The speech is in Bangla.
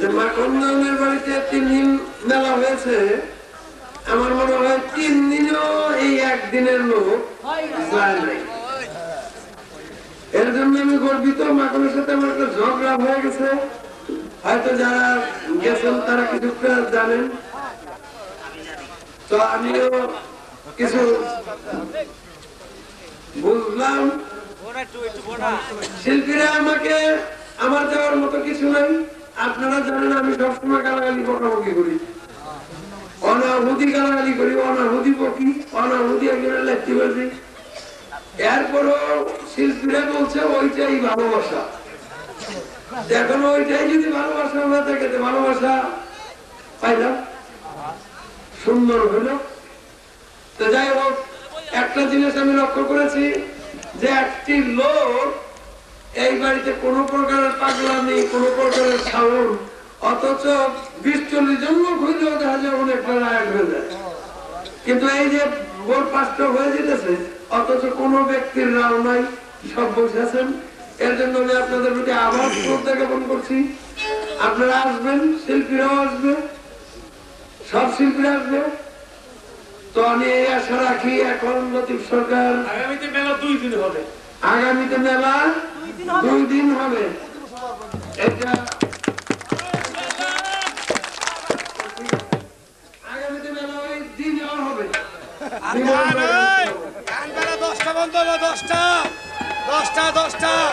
যে মাখনের বাড়িতে 3 দিন মেলা হয়েছে, আমার মনে হয় 3 দিনও এই একদিনের লোক যায় নাই। এর জন্য আমি গর্বিত। মাখনের সাথে আমার একটা ঝগড়া হয়ে গেছে, হয়তো যারা গেছেন তারা কিছুটা জানেন। তো আমিও কিছু বুঝলাম। শিল্পীরা আমাকে, আমার যাওয়ার মতো কিছু নাই। আপনারা জানেন আমি সবসময় গালাগালি বকাবকি করি, অনাহুতি গালাগালি করি, অনাহুতি বকি, অনাহুতি একজনের লেখতে পারি। এরপরও শিল্পীরা বলছে ওইটাই ভালোবাসা। এখন ওইটাই যদি ভালোবাসা না থাকে, ভালোবাসা পাইলাম, সুন্দর হইল। তো যাই হোক, একটা জিনিস আমি লক্ষ্য করেছি যে একটি লোক এই বাড়িতে কোনো প্রকারের পাগলামি, কোনো প্রকারের সাউন্ড, অথচ 20-40 জন লোক হইলেও দেখা যায় অনেকটা রায় হয়ে যায়। কিন্তু এই যে ভোর 5টা হয়ে যেতেছে, অথচ কোনো ব্যক্তির রাও নাই, সব বসে আছেন। এর জন্য আমি আপনাদের প্রতি আবার শ্রদ্ধা জ্ঞাপন করছি। আপনারা আসবেন, শিল্পীরাও আসবে, সব শিল্পীরা আসবে। তো আমি এই আশা রাখি, এখন লতিফ সরকার আগামীতে মেলা 2 দিন হবে। আগামীতে মেলা 2 দিন হবে। এটা আগামীতে মেলা ওই দিনও হবে। 10টা বন্ধ হবে, 10টা।